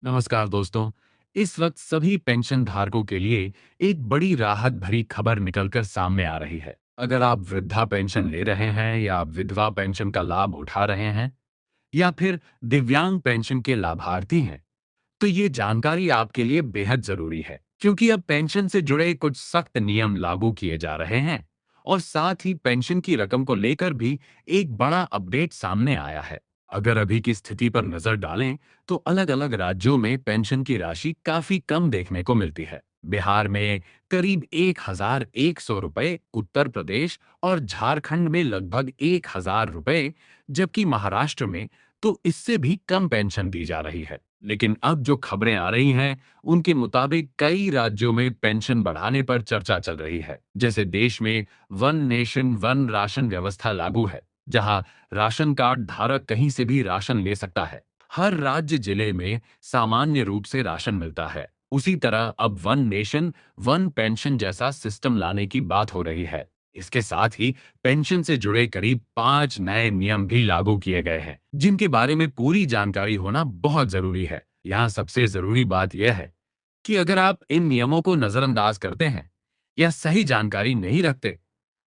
नमस्कार दोस्तों। इस वक्त सभी पेंशन धारकों के लिए एक बड़ी राहत भरी खबर निकलकर सामने आ रही है। अगर आप वृद्धा पेंशन ले रहे हैं या विधवा पेंशन का लाभ उठा रहे हैं या फिर दिव्यांग पेंशन के लाभार्थी हैं, तो ये जानकारी आपके लिए बेहद जरूरी है, क्योंकि अब पेंशन से जुड़े कुछ सख्त नियम लागू किए जा रहे हैं और साथ ही पेंशन की रकम को लेकर भी एक बड़ा अपडेट सामने आया है। अगर अभी की स्थिति पर नजर डालें तो अलग अलग राज्यों में पेंशन की राशि काफी कम देखने को मिलती है। बिहार में करीब 1,100 रुपए, उत्तर प्रदेश और झारखंड में लगभग 1,000 रुपए, जबकि महाराष्ट्र में तो इससे भी कम पेंशन दी जा रही है। लेकिन अब जो खबरें आ रही हैं, उनके मुताबिक कई राज्यों में पेंशन बढ़ाने पर चर्चा चल रही है। जैसे देश में वन नेशन वन राशन व्यवस्था लागू है, जहां राशन कार्ड धारक कहीं से भी राशन ले सकता है। हर राज्य जिले में सामान्य रूप से राशन मिलता है। उसी तरह अब वन नेशन वन पेंशन जैसा सिस्टम लाने की बात हो रही है। इसके साथ ही पेंशन से जुड़े करीब 5 नए नियम भी लागू किए गए हैं, जिनके बारे में पूरी जानकारी होना बहुत जरूरी है। यहाँ सबसे जरूरी बात यह है कि अगर आप इन नियमों को नजरअंदाज करते हैं या सही जानकारी नहीं रखते,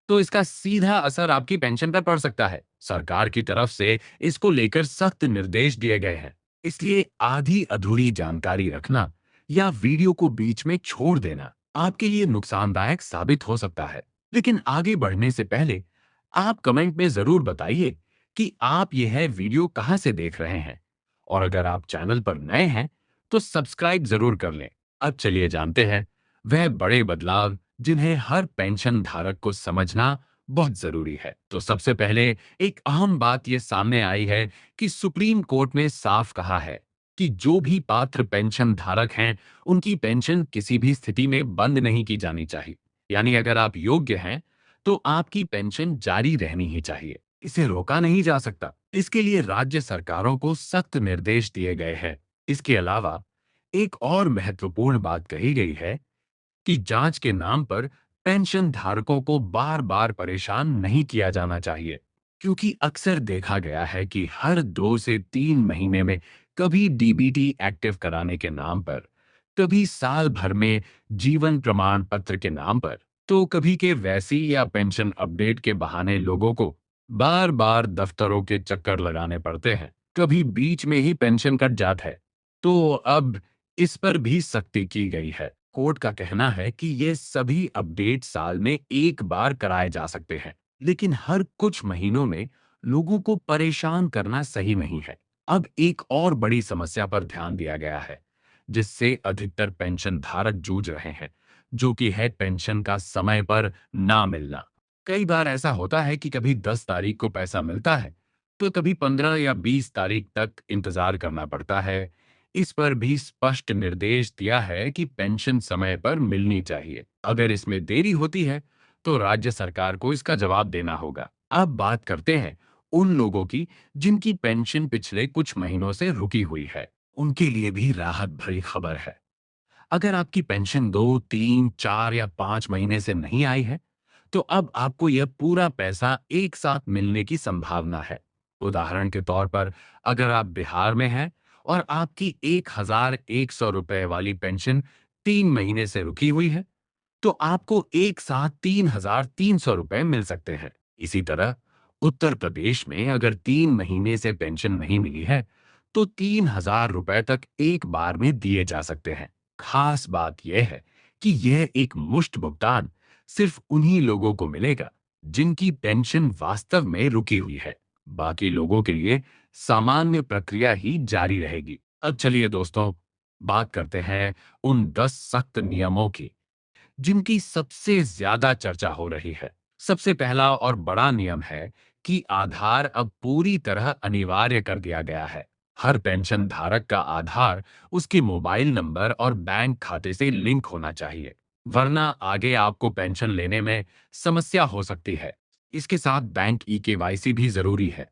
तो इसका सीधा असर आपकी पेंशन पर पड़ सकता है। सरकार की तरफ से इसको लेकर सख्त निर्देश दिए गए हैं। इसलिए आधी अधूरी जानकारी रखना या वीडियो को बीच में छोड़ देना आपके लिए नुकसानदायक साबित हो सकता है। लेकिन आगे बढ़ने से पहले आप कमेंट में जरूर बताइए कि आप यह वीडियो कहां से देख रहे हैं, और अगर आप चैनल पर नए हैं तो सब्सक्राइब जरूर कर लें। अब चलिए जानते हैं वह बड़े बदलाव जिन्हें हर पेंशन धारक को समझना बहुत जरूरी है। तो सबसे पहले एक अहम बात यह सामने आई है कि सुप्रीम कोर्ट ने साफ कहा है कि जो भी पात्र पेंशन धारक हैं, उनकी पेंशन किसी भी स्थिति में बंद नहीं की जानी चाहिए। यानी अगर आप योग्य हैं तो आपकी पेंशन जारी रहनी ही चाहिए, इसे रोका नहीं जा सकता। इसके लिए राज्य सरकारों को सख्त निर्देश दिए गए हैं। इसके अलावा एक और महत्वपूर्ण बात कही गई है कि जांच के नाम पर पेंशन धारकों को बार बार परेशान नहीं किया जाना चाहिए, क्योंकि अक्सर देखा गया है कि हर 2 से 3 महीने में कभी डीबीटी एक्टिव कराने के नाम पर, कभी साल भर में जीवन प्रमाण पत्र के नाम पर, तो कभी के वैसी या पेंशन अपडेट के बहाने लोगों को बार बार दफ्तरों के चक्कर लगाने पड़ते हैं। कभी बीच में ही पेंशन कट जाता है। तो अब इस पर भी सख्ती की गई है। कोर्ट का कहना है कि ये सभी अपडेट साल में एक बार कराए जा सकते हैं, लेकिन हर कुछ महीनों में लोगों को परेशान करना सही नहीं है। अब एक और बड़ी समस्या पर ध्यान दिया गया है, जिससे अधिकतर पेंशन धारक जूझ रहे हैं, जो कि है पेंशन का समय पर ना मिलना। कई बार ऐसा होता है कि कभी 10 तारीख को पैसा मिलता है, तो कभी 15 या 20 तारीख तक इंतजार करना पड़ता है। इस पर भी स्पष्ट निर्देश दिया है कि पेंशन समय पर मिलनी चाहिए। अगर इसमें देरी होती है तो राज्य सरकार को इसका जवाब देना होगा। अब बात करते हैं उन लोगों की जिनकी पेंशन पिछले कुछ महीनों से रुकी हुई है। उनके लिए भी राहत भरी खबर है। अगर आपकी पेंशन 2, 3, 4 या 5 महीने से नहीं आई है, तो अब आपको यह पूरा पैसा एक साथ मिलने की संभावना है। उदाहरण के तौर पर, अगर आप बिहार में हैं और आपकी 1,100 रुपए वाली पेंशन 3 महीने से रुकी हुई है, तो आपको एक साथ 3,300 रुपए मिल सकते हैं। इसी तरह उत्तर प्रदेश में अगर 3 महीने से पेंशन नहीं मिली है, तो 3,000 रुपए तक एक बार में दिए जा सकते हैं। खास बात यह है कि यह एक मुश्त भुगतान सिर्फ उन्हीं लोगों को मिलेगा जिनकी पेंशन वास्तव में रुकी हुई है। बाकी लोगों के लिए सामान्य प्रक्रिया ही जारी रहेगी। अब चलिए दोस्तों, बात करते हैं उन 10 सख्त नियमों की जिनकी सबसे ज्यादा चर्चा हो रही है। सबसे पहला और बड़ा नियम है कि आधार अब पूरी तरह अनिवार्य कर दिया गया है। हर पेंशन धारक का आधार उसके मोबाइल नंबर और बैंक खाते से लिंक होना चाहिए, वरना आगे आपको पेंशन लेने में समस्या हो सकती है। इसके साथ बैंक ई केवाईसी भी जरूरी है।